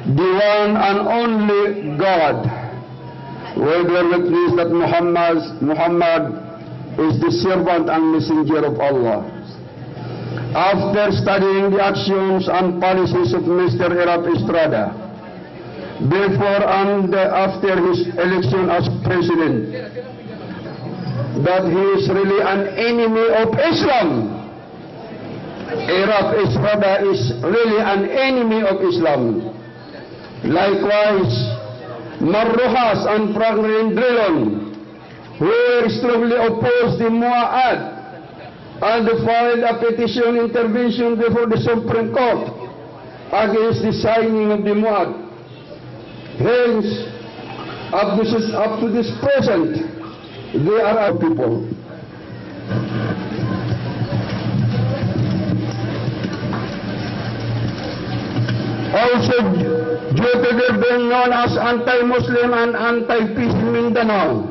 the one and only God. We bear witness that Muhammad is the servant and messenger of Allah. After studying the actions and policies of Mr. Erap Estrada, before and after his election as president, that he is really an enemy of Islam. Erap Estrada is really an enemy of Islam. Likewise, Marrojas and Franklin Drilon, who strongly opposed the MUA Act and filed a petition intervention before the Supreme Court against the signing of the MUA Act. Hence, up to this present, they are our people. Also, due to their being known as anti-Muslim and anti-peace in Mindanao,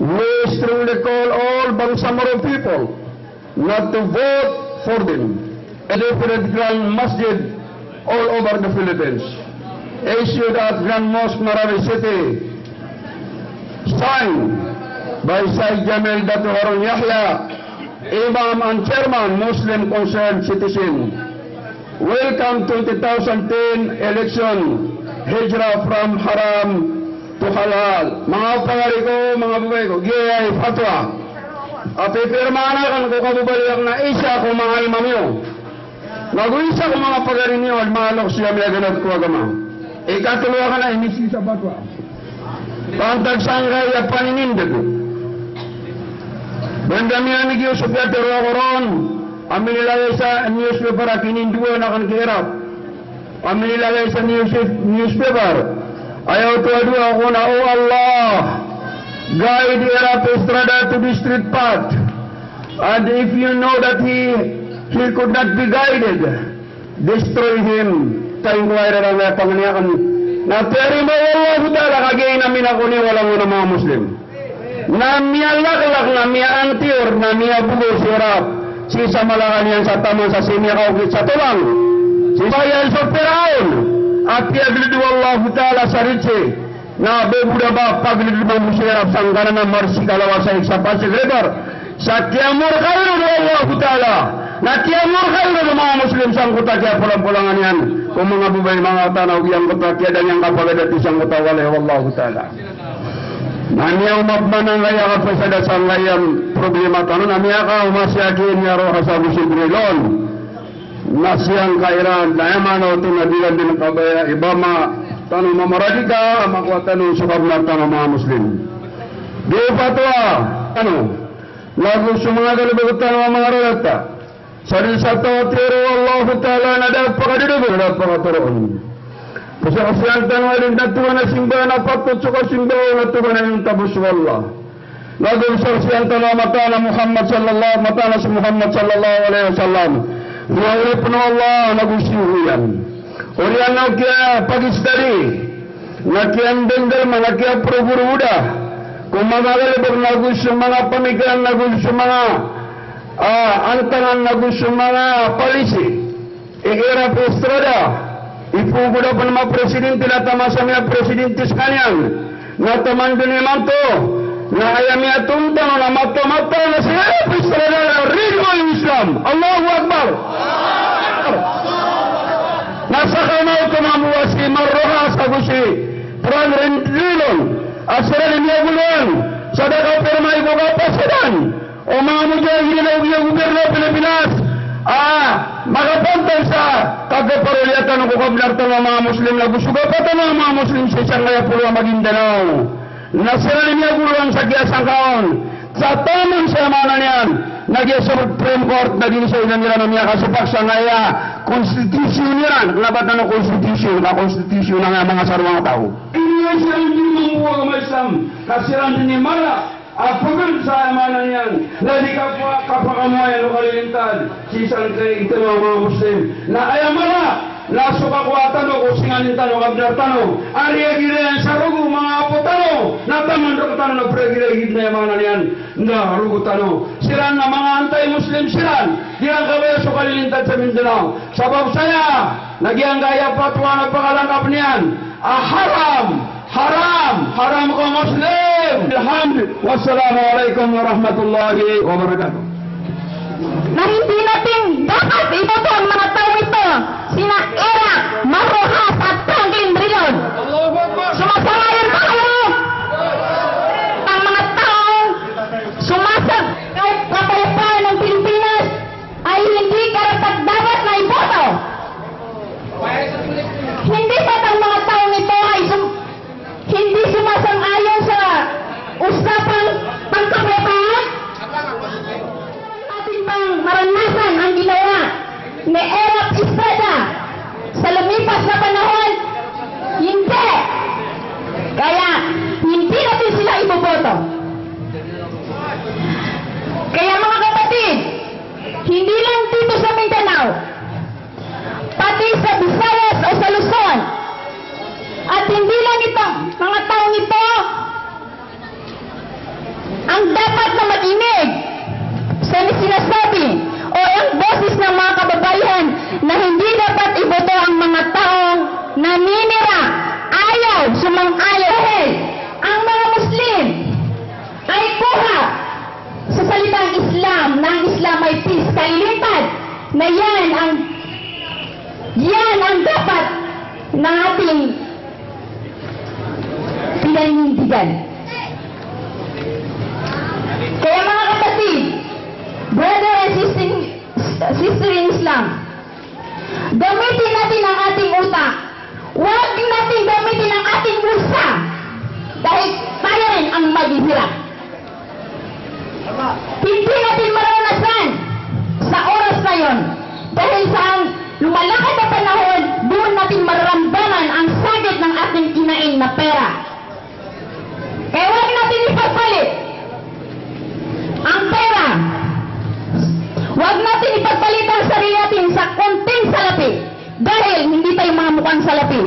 we strongly call all Bangsamoro people not to vote for them. A different Grand Masjid all over the Philippines, issued at Grand Mosque Marawi City, signed by Said Jamil Datu Harun Yahya, Imam and Chairman, Muslim Concerned Citizen. Welcome 2010 election, Hijrah from Haram to Halal. Mga pangari ko, mga bubay ko, giyay fatwa. At ipirmana kan ko kabubaliak na isa kung mga imam nyo. Nag-uisa kung mga pagari nyo, at mga loksya may ganap ko agama. Ikatulwa ka na, inisi sa fatwa. Pantag sanggay at paninindag. Bandamihan ni Diyos, Supyatero ako ron. Amin nilagay sa newspaper at kininduwa na kan kirap. Amin nilagay sa newspaper. Ayaw tuwa-duwa ako na, oh Allah, guide Erap Estrada to the straight path. And if you know that he could not be guided, destroy him. Tayong kuwaira na may panganiyakan. Na pero mo Allah ta'ala kagay namin ako ni walang una mga Muslim. Na miya laklak na miya antior na miya bugo si Erap. Si sa malakan yan sa taman sa simya kaugit sa tulang. Si Bayal sa Peraon. At piaglidu Allah ta'ala sa ritsi. Na bebuda ba paglidu ng musirap sang kanan ng marsi kalawa sa Pasig River. Sa Tiamur kairo ng Allah ta'ala. Na Tiamur kairo ng mga Muslim sang kutakya pulang-pulangan yan. Kung mga bubay mga tanaw yang kutakya dan yang kapagadat isang kutawalay Allah ta'ala. Namiya umabman ang kaya kapasada sa ngayang problema tanong. Namiya ka umasyakin niya roha sa Busidrilon. Nasyang kairan. Nayamanaw ito nadilan din ang kabaya. Ibama tanong mamaradika. Makuha tanong sukab na tanong mga Muslim. Di patwa. Ano? Lagu sumaga libagot tanong ang mga ralata. Saril sa tawatiro Allah ta'ala na dapat pakadidugo. Dapat pakaturoon. Kasyaksyan tanong ay natuwa na simbahan na patut suka simbahan na tuwa na yung tabus wallah. Lagong saksyan tanong mata na Muhammad sallallahu alaihi wasallam. Huwag po na Allah nagusihuyan. Uriyan na kaya pag-istari. Nakiyan bendel mga kaya pro-buruda. Kung magagalibag nagusto mga pamikiran nagusto mga antangan nagusto mga palisi. Erap Estrada. Ipuguda pa ng mga presidente na tamasa mga presidente sekalian na taman din naman to na ayami atungtang na mata-mata na siya Estrada na ringo yung Islam. Allahu Akbar. Nasa kamaw tumamuwa si Marrojas ako si Franklin Drilon at sila niya guluan sa dakaw permay ko kapasidan o mga mujahidin na ugiyang gobyerno Pilipinas makapantay sa kagaparuliatan ng kukablar ng mga Muslim na gusto pa ng mga Muslim sa isang kaya pulo Maguindanao. Nasira niya guluan sa kiyasang kaon. Sa tamang sayamanan niyan, nagya sa Supreme Court, naging sa ilan nila na niya kasupak sa ngaya konstitusyon niya. Labat na ng konstitusyon, na-konstitusyon na nga mga sarwang tao. Iniya siya hindi mamuha ng Islam, kasiran din niya mala. Apagod sa amanan yan, na di kapakamuayan o kalilintad, sisang kay ito mga Muslim, na ayamala, na sukakwatan o kusinganintan o kabdartan o, ariya-girayan sa rugo, mga apotan o, na tamandoktan o, nagpregiragid na yamanan yan, na rugutan o. Siran na mga anti-Muslim siran, di ang kabaya so kalilintad sa Mindanao. Sabab saya, nagyang gaya patwa na pangalan yan. Haram! Haram! Haram ko Muslim! Alhamdulillah! Wassalamualaikum warahmatullahi wabarakatuh. Na hindi natin dapat iboto ang mga tao ito, sina Eric Marrojas at Franklin Drilon. Sumasalayan pa kayo! Ang mga taong sumasag kahit kapayapaan ng Pilipinas ay hindi karapat-dapat na iboto. Hindi ba't ang mga taong ito ay hindi sumasang-ayon sa usapang pangkapayapaan? Ating bang maranasan ang ginawa ni Eric Estrada sa lumipas na panahon? Hindi! Kaya, hindi natin sila iboboto. Kaya mga kapatid, hindi lang dito sa Mindanao, pati sa Visayas o sa Luzon, at hindi lang itong mga taong ito ang dapat na mag-inig sa sinasabi o ang boses ng mga kababayan na hindi dapat iboto ang mga taong naninira, ayaw, sumang-ayaw. Ang mga Muslim ay kuha sa salitang Islam na ang Islam ay peace, kalilitan, na yan ang dapat na ating pinanindigan. Kaya mga kapatid, brother and sister in Islam, gamitin natin ang ating utak. Huwag natin gamitin ang ating bulsa dahil tayo rin ang maghihirap. Hindi natin maranasan sa oras na yon dahil sa lumalakad na panahon, doon natin mararamdaman ang sakit ng ating kinain na pera. Kaya huwag natin ipagpalit ang pera. Huwag natin ipagpalit ang sarili natin sa konting salapi dahil hindi tayo mga mukhang salapi.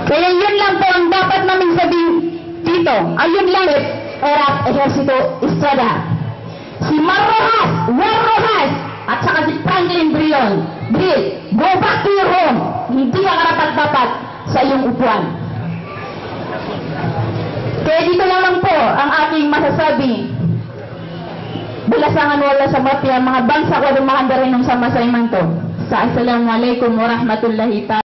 Kaya yun lang po ang dapat namin sabihin dito. Ayun lang, Eric Ejercito Estrada, si Marrojas, at saka si Franklin Drilon. Go back to your home. Hindi ka karapat-dapat sa iyong upuan. Kaya dito lamang po ang aking masasabi. Bulasangan wala sa mafia, mga bangsa ko dumahanda rin ng sama sa iman to. Assalamualaikum warahmatullahi ta'ala.